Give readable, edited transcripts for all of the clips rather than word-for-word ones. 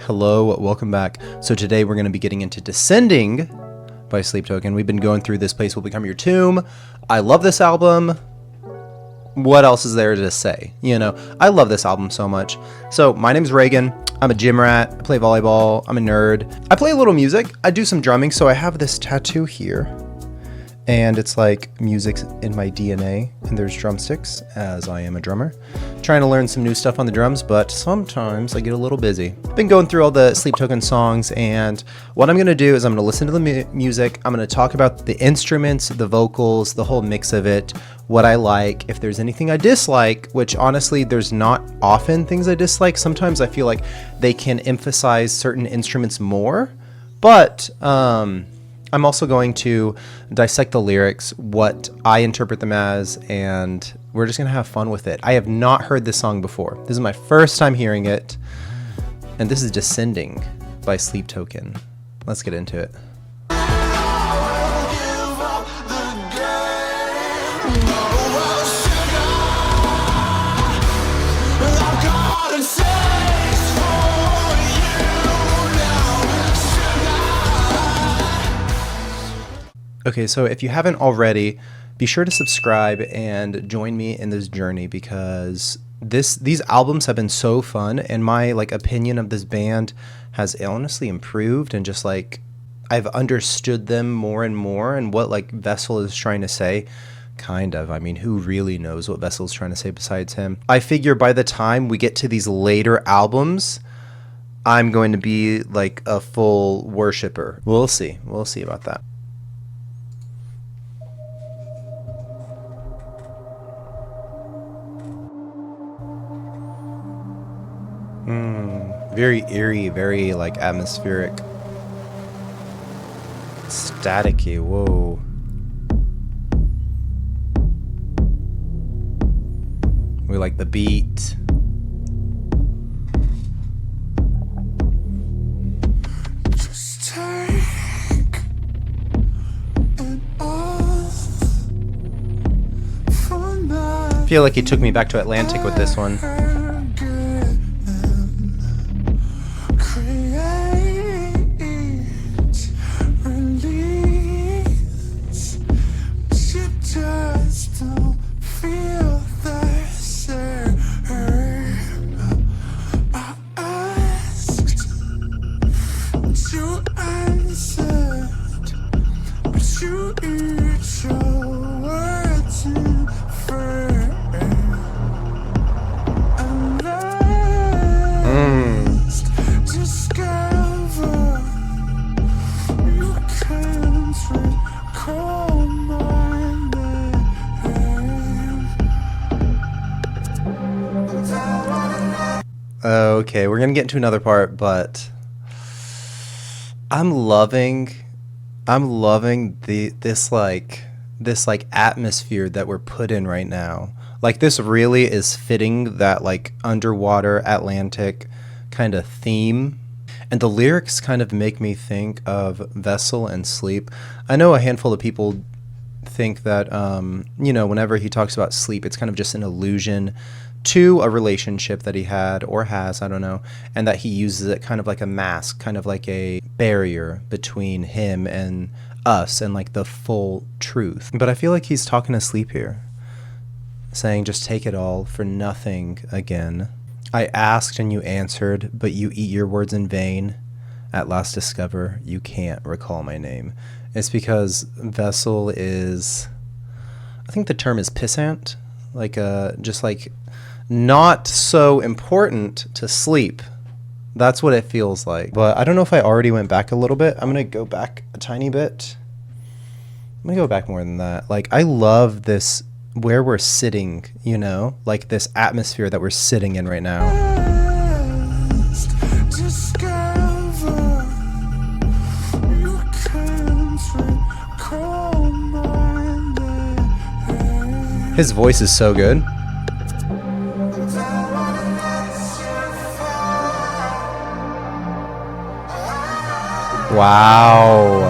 Hello, welcome back. So today we're going to be getting into Descending by Sleep Token. We've been going through This Place Will Become Your Tomb. I love this album. What else is there to say? You know, I love this album so much. So my name's Reagan. I'm a gym rat. I play volleyball. I'm a nerd. I play a little music. I do some drumming. So I have this tattoo here. And it's like music's in my DNA, and there's drumsticks, as I am a drummer. Trying to learn some new stuff on the drums, but sometimes I get a little busy. Been going through all the Sleep Token songs, and what I'm gonna do is I'm gonna listen to the music, I'm gonna talk about the instruments, the vocals, the whole mix of it, what I like, if there's anything I dislike, which honestly, there's not often things I dislike. Sometimes I feel like they can emphasize certain instruments more, but I'm also going to dissect the lyrics, what I interpret them as, and we're just going to have fun with it. I have not heard this song before. This is my first time hearing it, and this is Descending by Sleep Token. Let's get into it. Okay, so if you haven't already, be sure to subscribe and join me in this journey, because these albums have been so fun, and my opinion of this band has honestly improved, and just I've understood them more and more, and what Vessel is trying to say. Kind of. I mean, who really knows what Vessel's trying to say besides him? I figure by the time we get to these later albums, I'm going to be like a full worshiper. We'll see. We'll see about that. Very eerie, very atmospheric. Staticky, whoa. We like the beat. Just take it off for now. I feel like he took me back to Atlantic with this one. Okay, we're gonna get into another part, but I'm loving this atmosphere that we're put in right now. This really is fitting that underwater Atlantic kind of theme, and the lyrics kind of make me think of Vessel and sleep. I know a handful of people think that whenever he talks about sleep, it's kind of just an allusion to a relationship that he had or has, I don't know, and that he uses it kind of like a mask, kind of like a barrier between him and us and the full truth. But I feel like he's talking to sleep here, saying just take it all for nothing again. I asked and you answered, but you eat your words in vain. At last discover you can't recall my name. It's because Vessel is, I think the term is pissant, not so important to sleep. That's what it feels like. But I don't know if I already went back a little bit. I'm gonna go back a tiny bit. I'm gonna go back more than that. I love this, where we're sitting, this atmosphere that we're sitting in right now. His voice is so good. Wow.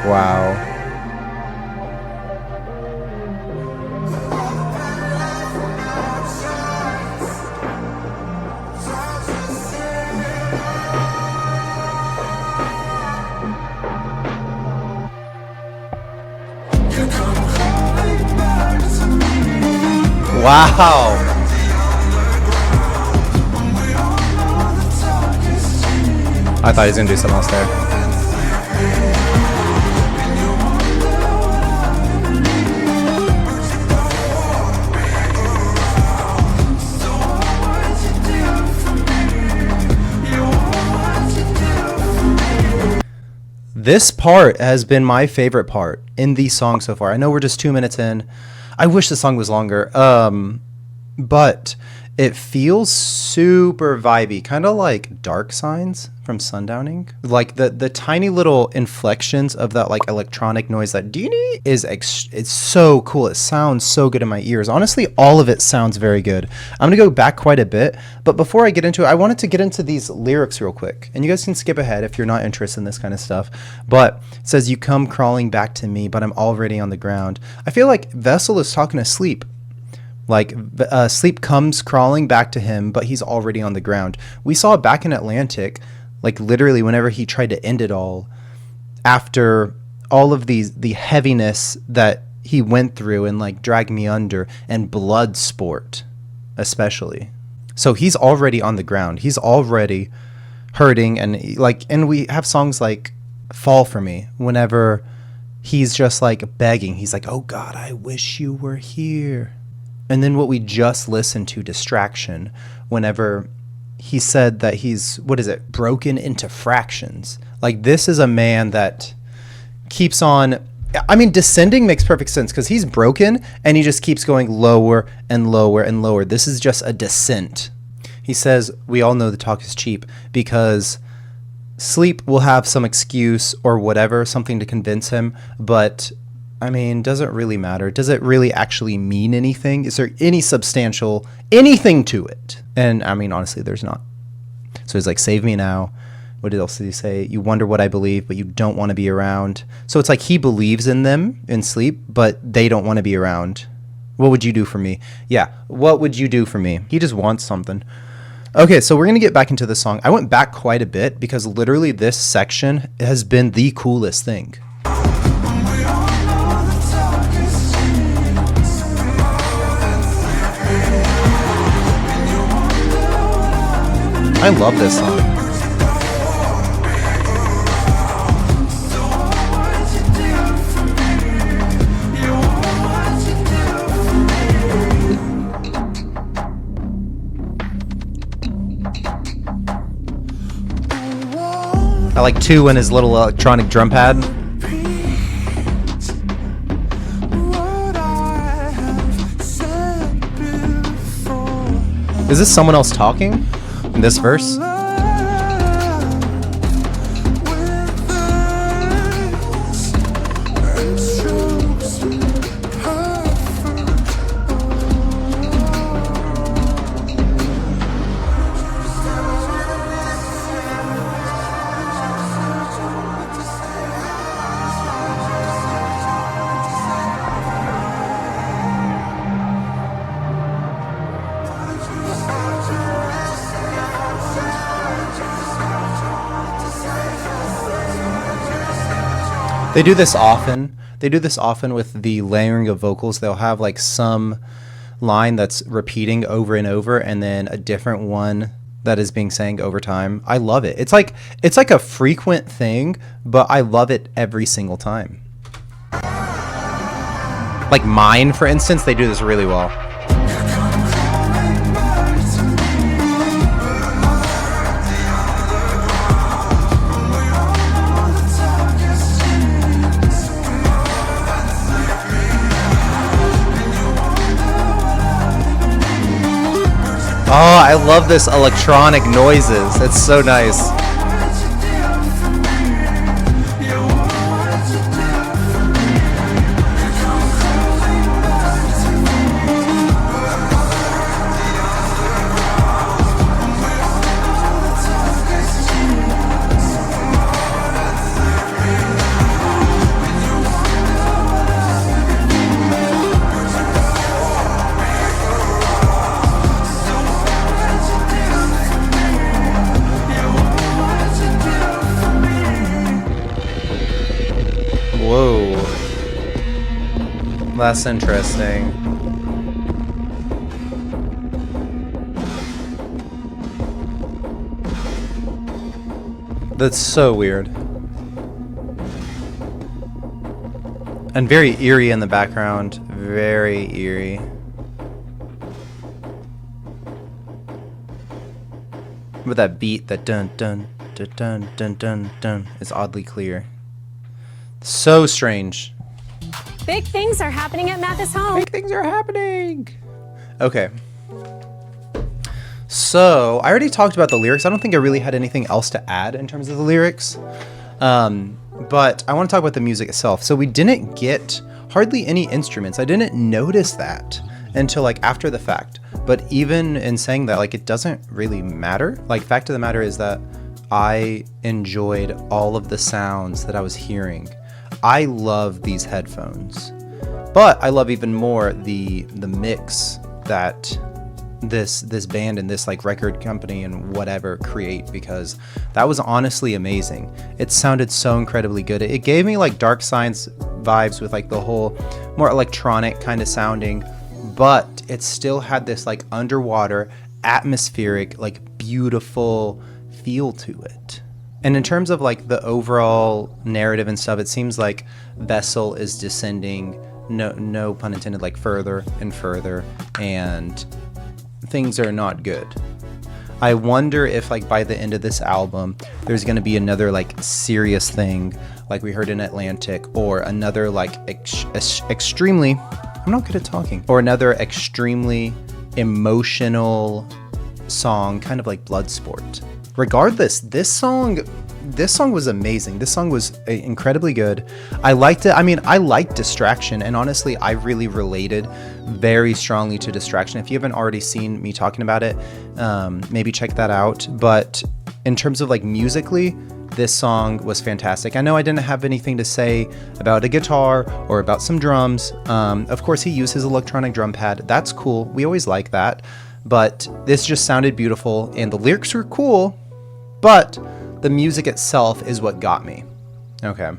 Wow. Wow. I thought he was gonna do something else there. This part has been my favorite part in the song so far. I know we're just 2 minutes in. I wish the song was longer. But it feels super vibey, kind of like Dark Signs from Sundowning. Like the tiny little inflections of that like electronic noise, that dee is it's so cool. It sounds so good in my ears. Honestly, all of it sounds very good. I'm gonna go back quite a bit, but before I get into it, I wanted to get into these lyrics real quick. And you guys can skip ahead if you're not interested in this kind of stuff. But it says, "You come crawling back to me, but I'm already on the ground." I feel like Vessel is talking to Sleep. Like, Sleep comes crawling back to him, but he's already on the ground. We saw back in Atlantic, like literally whenever he tried to end it all, after all of the heaviness that he went through and like Drag Me Under and Bloodsport, especially. So he's already on the ground. He's already hurting, and we have songs like Fall For Me whenever he's just like begging. He's like, "Oh God, I wish you were here." And then what we just listened to, Distraction, whenever he said that he's, broken into fractions. Like, this is a man that keeps on, I mean, descending makes perfect sense because he's broken and he just keeps going lower and lower and lower. This is just a descent. He says, we all know the talk is cheap because Sleep will have some excuse or whatever, something to convince him, but I mean, does it really matter? Does it really actually mean anything? Is there any substantial anything to it? And I mean, honestly, there's not. So he's like, "Save me now." What else did he say? "You wonder what I believe, but you don't want to be around." So it's like he believes in them in Sleep, but they don't want to be around. What would you do for me? Yeah, what would you do for me? He just wants something. Okay, so we're going to get back into the song. I went back quite a bit because literally this section has been the coolest thing. I love this song. I like 2 and his little electronic drum pad. Is this someone else talking in this verse? They do this often. They do this often with the layering of vocals. They'll have like some line that's repeating over and over, and then a different one that is being sang over time. I love it. It's like a frequent thing, but I love it every single time. Like Mine, for instance, they do this really well. Oh, I love this electronic noises. It's so nice. Whoa. That's interesting. That's so weird. And very eerie in the background. Very eerie. With that beat, that dun dun dun dun dun dun dun is oddly clear. So strange. Big things are happening at Mathis home. Big things are happening. Okay. So I already talked about the lyrics. I don't think I really had anything else to add in terms of the lyrics. But I want to talk about the music itself. So we didn't get hardly any instruments. I didn't notice that until like after the fact. But even in saying that, like, it doesn't really matter. Like, fact of the matter is that I enjoyed all of the sounds that I was hearing. I love these headphones, but I love even more the mix that this band and this like record company and whatever create, because that was honestly amazing. It sounded so incredibly good. It gave me like Dark Science vibes with like the whole more electronic kind of sounding, but it still had this like underwater, atmospheric, like beautiful feel to it. And in terms of like the overall narrative and stuff, it seems like Vessel is descending, no pun intended, like further and further, and things are not good. I wonder if like by the end of this album, there's going to be another like serious thing like we heard in Atlantic, or another like extremely, I'm not good at talking, or another extremely emotional song, kind of like Bloodsport. Regardless, this song was amazing. This song was incredibly good. I liked it. I mean, I liked Distraction, and honestly, I really related very strongly to Distraction. If you haven't already seen me talking about it, maybe check that out. But in terms of like musically, this song was fantastic. I know I didn't have anything to say about a guitar or about some drums. Of course, he used his electronic drum pad. That's cool. We always like that. But this just sounded beautiful, and the lyrics were cool, but the music itself is what got me. Okay.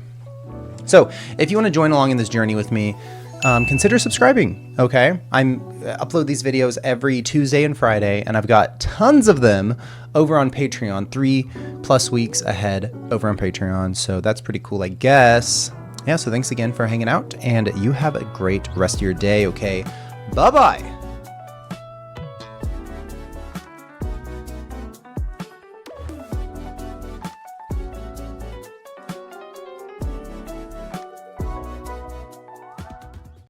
So if you want to join along in this journey with me, consider subscribing. Okay. I upload these videos every Tuesday and Friday, and I've got tons of them over on Patreon, 3+ weeks ahead over on Patreon. So that's pretty cool, I guess. Yeah. So thanks again for hanging out, and you have a great rest of your day. Okay. Bye-bye.